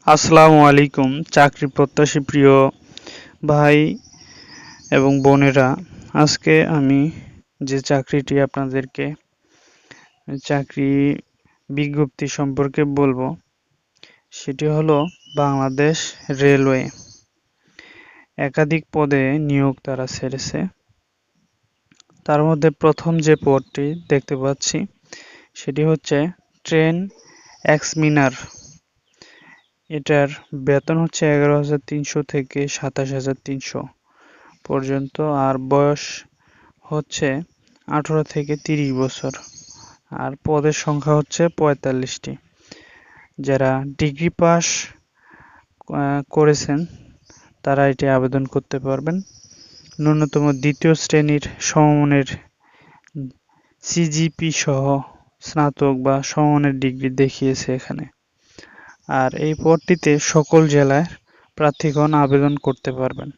আসসালামু আলাইকুম চাকরি প্রত্যাশী প্রিয় ভাই এবং বোনেরা। আজকে আমি যে চাকরিটি আপনাদেরকে চাকরি বিজ্ঞপ্তি সম্পর্কে বলবো সেটি হলো বাংলাদেশ রেলওয়ে। একাধিক পদে নিয়োগ তারা ছেড়েছে। তার মধ্যে প্রথম যে পদটি দেখতে পাচ্ছি সেটি হচ্ছে ট্রেন এক্সমিনার। এটার বেতন হচ্ছে 11,300 থেকে 27,300 পর্যন্ত, আর বয়স হচ্ছে 18 থেকে 30 বছর, আর পদের সংখ্যা হচ্ছে 45টি। যারা ডিগ্রি পাস করেছেন তারা এটি আবেদন করতে পারবেন। ন্যূনতম দ্বিতীয় শ্রেণীর সমমানের সিজিপি সহ স্নাতক বা সমমানের ডিগ্রি দেখিয়েছে এখানে। আর এই পদটিতে সকল জেলার প্রার্থীগণ আবেদন করতে পারবেন।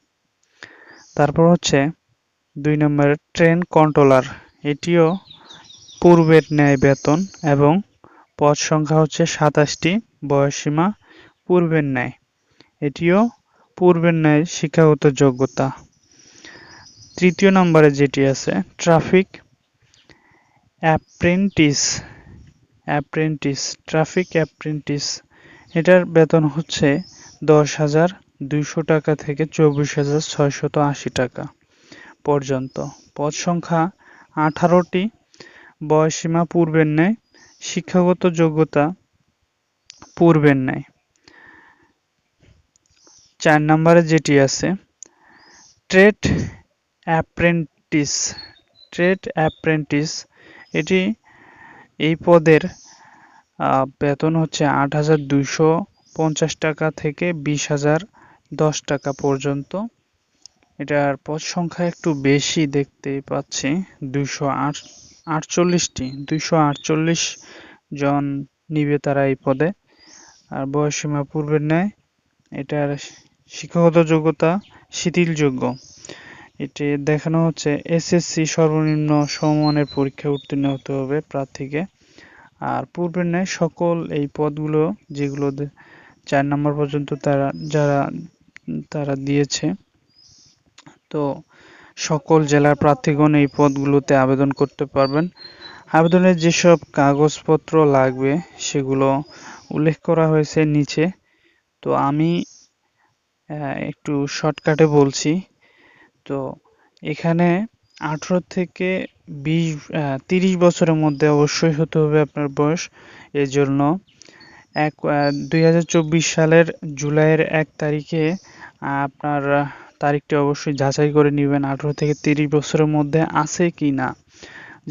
তারপর হচ্ছে 2 নম্বরে ট্রেন কন্ট্রোলার। এটিও পূর্বের ন্যায় বেতন এবং পদ সংখ্যা হচ্ছে 27টি, বয়সসীমা পূর্বের ন্যায়। এটিও পূর্বের ন্যায় শিক্ষাগত যোগ্যতা। তৃতীয় নম্বরে যেটি আছে ট্রাফিক অ্যাপ্রেন্টিস। ট্রাফিক অ্যাপ্রেন্টিস, এটার বেতন হচ্ছে 10,200 টাকা থেকে 24,680 টাকা পর্যন্ত। পদ সংখ্যা 18টি, বয়সসীমা পূর্বের ন্যায়, শিক্ষাগত যোগ্যতা পূর্বের ন্যায়। 4 নম্বরে যেটি আছে ট্রেড অ্যাপ্রেন্টিস। এটি এই পদের বেতন হচ্ছে 8,250 টাকা থেকে 20,010 টাকা পর্যন্ত। এটার পদ সংখ্যা একটু বেশি দেখতে পাচ্ছি, 248 জন নিবে তারা এই পদে। আর বয়সসীমা পূর্বের ন্যায়। এটার শিক্ষাগত যোগ্যতা শিথিলযোগ্য। এটি দেখানো হচ্ছে এসএসসি সর্বনিম্ন সমমানের পরীক্ষায় উত্তীর্ণ হতে হবে প্রার্থীকে। আর পূর্বের ন্যায় সকল এই পদগুলো যেগুলো 4 নম্বর পর্যন্ত তারা দিয়েছে, তো সকল জেলার প্রার্থীগণ এই পদগুলোতে আবেদন করতে পারবেন। আবেদনের যেসব কাগজপত্র লাগবে সেগুলো উল্লেখ করা হয়েছে নিচে। তো আমি একটু শর্টকাটে বলছি। তো এখানে 18 থেকে 30 বছরের মধ্যে অবশ্যই হতে হবে আপনার বয়স। এজন্য 2024 সালের জুলাইয়ের 1 তারিখে আপনার তারিখটি অবশ্যই যাচাই করে নেবেন 18 থেকে 30 বছরের মধ্যে আছে কি না।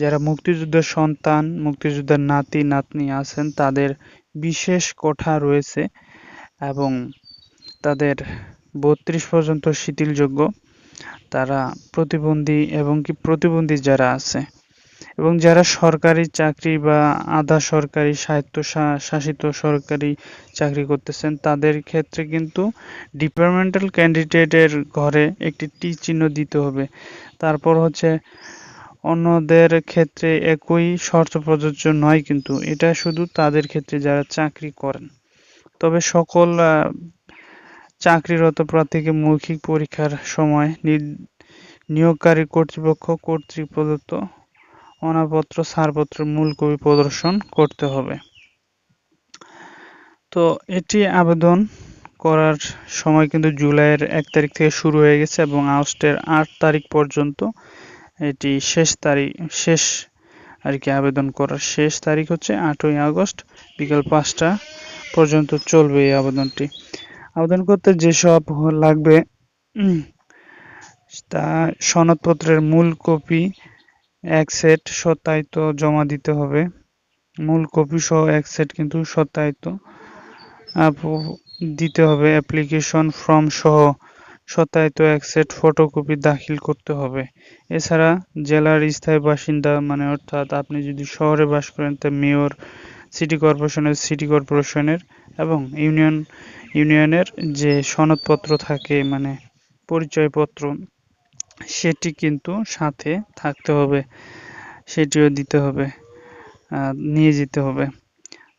যারা মুক্তিযোদ্ধার সন্তান, মুক্তিযোদ্ধার নাতি নাতনি আছেন তাদের বিশেষ কোঠা রয়েছে এবং তাদের 32 পর্যন্ত শিথিলযোগ্য। তারা প্রতিবন্ধী এবং কি প্রতিবন্ধী যারা আছে এবং যারা সরকারি চাকরি বা আধা সরকারি স্বায়ত্তশাসিত সরকারি চাকরি করতেছেন তাদের ক্ষেত্রে কিন্তু ডিপার্টমেন্টাল ক্যান্ডিডেটের ঘরে একটি টি চিহ্ন দিতে হবে। তারপর হচ্ছে অন্যদের ক্ষেত্রে একই শর্ত প্রযোজ্য নয়, কিন্তু এটা শুধু তাদের ক্ষেত্রে যারা চাকরি করেন। তবে সকল চাকরিরত প্রার্থীকে মৌখিক পরীক্ষার সময় নিয়োগকারী কর্তৃপক্ষ কর্তৃক প্রদত্ত অনাপত্র ছাড়পত্রের মূল কপি প্রদর্শন করতে হবে। তো এটি আবেদন করার সময় কিন্তু জুলাইয়ের 1 তারিখ থেকে শুরু হয়ে গেছে এবং আগস্টের 8 তারিখ পর্যন্ত এটি শেষ আর কি। আবেদন করার শেষ তারিখ হচ্ছে 8ই আগস্ট বিকাল 5টা পর্যন্ত চলবে এই আবেদনটি। আবেদন করতে যেসব লাগবে তা সনদপত্রের মূল কপি 1 সেট সত্যায়িত জমা দিতে হবে। মূল কপি সহ 1 সেট কিন্তু সত্যায়িত দিতে হবে। অ্যাপ্লিকেশন ফর্ম সহ সত্যায়িত 1 সেট ফটোকপি দাখিল করতে হবে। এছাড়া জেলার স্থায়ী বাসিন্দা মানে অর্থাৎ আপনি যদি শহরে বাস করেন তা মেয়র, সিটি কর্পোরেশনের এবং ইউনিয়নের যে সনদপত্র থাকে মানে পরিচয়পত্র সেটি কিন্তু সাথে থাকতে হবে, সেটিও দিতে হবে, নিয়ে যেতে হবে।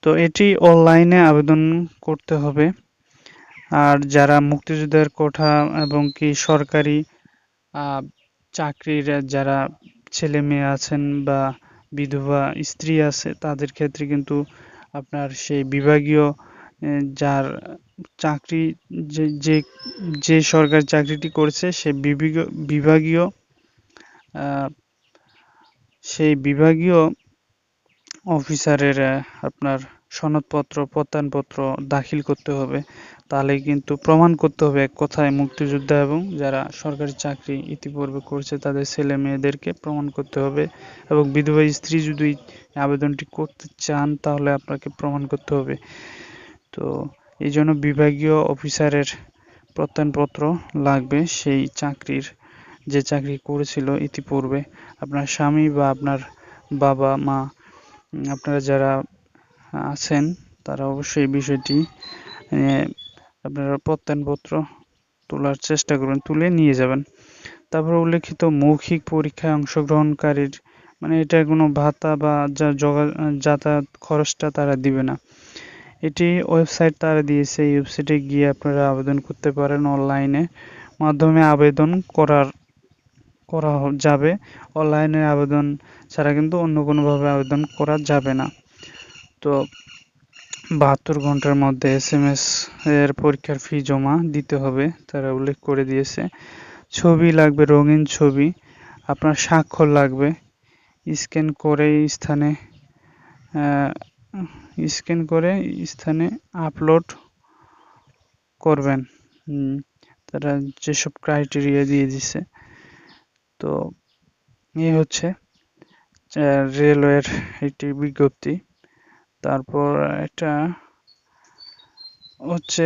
তো এটি অনলাইনে আবেদন করতে হবে। আর যারা মুক্তিযোদ্ধার কোঠা এবং কি সরকারি আহ, চাকরির যারা ছেলে মেয়ে আছেন বা বিধবা স্ত্রী আছে তাদের ক্ষেত্রে কিন্তু আপনার সেই বিভাগীয় যার চাকরি যে যে যে সরকারি চাকরিটি করছে সে বিভাগীয় আহ, সেই বিভাগীয় অফিসারের আপনার সনদপত্র প্রত্যয়নপত্র দাখিল করতে হবে। তাহলে কিন্তু প্রমাণ করতে হবে এক কথায় মুক্তিযোদ্ধা এবং যারা সরকারি চাকরি ইতিপূর্বে করছে তাদের ছেলে মেয়েদেরকে প্রমাণ করতে হবে, এবং বিধবা স্ত্রী যদি আবেদনটি করতে চান তাহলে আপনাকে প্রমাণ করতে হবে। তো এই জন্য বিভাগীয় অফিসারের প্রত্যয়নপত্র লাগবে সেই চাকরির, যে চাকরি করেছিল ইতিপূর্বে। আপনার স্বামী বা আপনার বাবা মা আপনারা যারা আছেন তারা অবশ্যই এই বিষয়টি আপনারা প্রত্যয়নপত্র তোলার চেষ্টা করবেন, তুলে নিয়ে যাবেন। তারপর উল্লেখিত মৌখিক পরীক্ষায় অংশগ্রহণকারীর মানে এটা কোনো ভাতা বা যাতায়াত খরচটা তারা দিবে না। এটি ওয়েবসাইট তারা দিয়েছে, এই ওয়েবসাইটে গিয়ে আপনারা আবেদন করতে পারেন। অনলাইনে মাধ্যমে আবেদন করা যাবে। অনলাইনে আবেদন ছাড়া কিন্তু অন্য কোনোভাবে আবেদন করা যাবে না। তো ৭২ ঘন্টার মধ্যে এসএমএস এর পরীক্ষার ফি জমা দিতে হবে, তারা উল্লেখ করে দিয়েছে। ছবি লাগবে, রঙিন ছবি, আপনার স্বাক্ষর লাগবে, স্ক্যান করে স্থানে আপলোড করবেন। তারা যেসব ক্রাইটেরিয়া দিয়ে দিছে। তো এই হচ্ছে রেলওয়ের একটি বিজ্ঞপ্তি। তারপর এটা হচ্ছে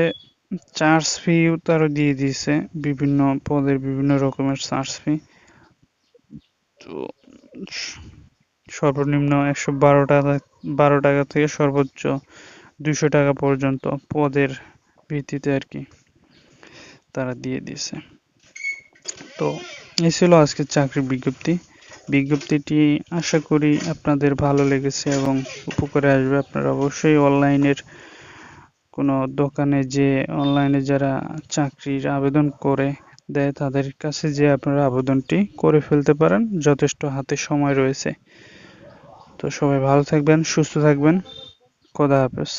চার্জ ফি তারা দিয়ে দিয়েছে, বিভিন্ন পদের বিভিন্ন রকমের চার্জ ফি। তো সর্বনিম্ন ১১২ টাকা থেকে সর্বোচ্চ ২০০ টাকা পর্যন্ত পদের ভিত্তিতে আর কি তারা দিয়ে দিয়েছে। তো এই ছিল আজকের চাকরির বিজ্ঞপ্তিটি আশা করি আপনাদের ভালো লেগেছে এবং উপকারে আসবে। আপনারা অবশ্যই অনলাইনের কোনো দোকানে যে অনলাইনে যারা চাকরির আবেদন করে দেয় তাদের কাছে যে আপনারা আবেদনটি করে ফেলতে পারেন, যথেষ্ট হাতে সময় রয়েছে। তো সবাই ভালো থাকবেন, সুস্থ থাকবেন। খোদা হাফেজ।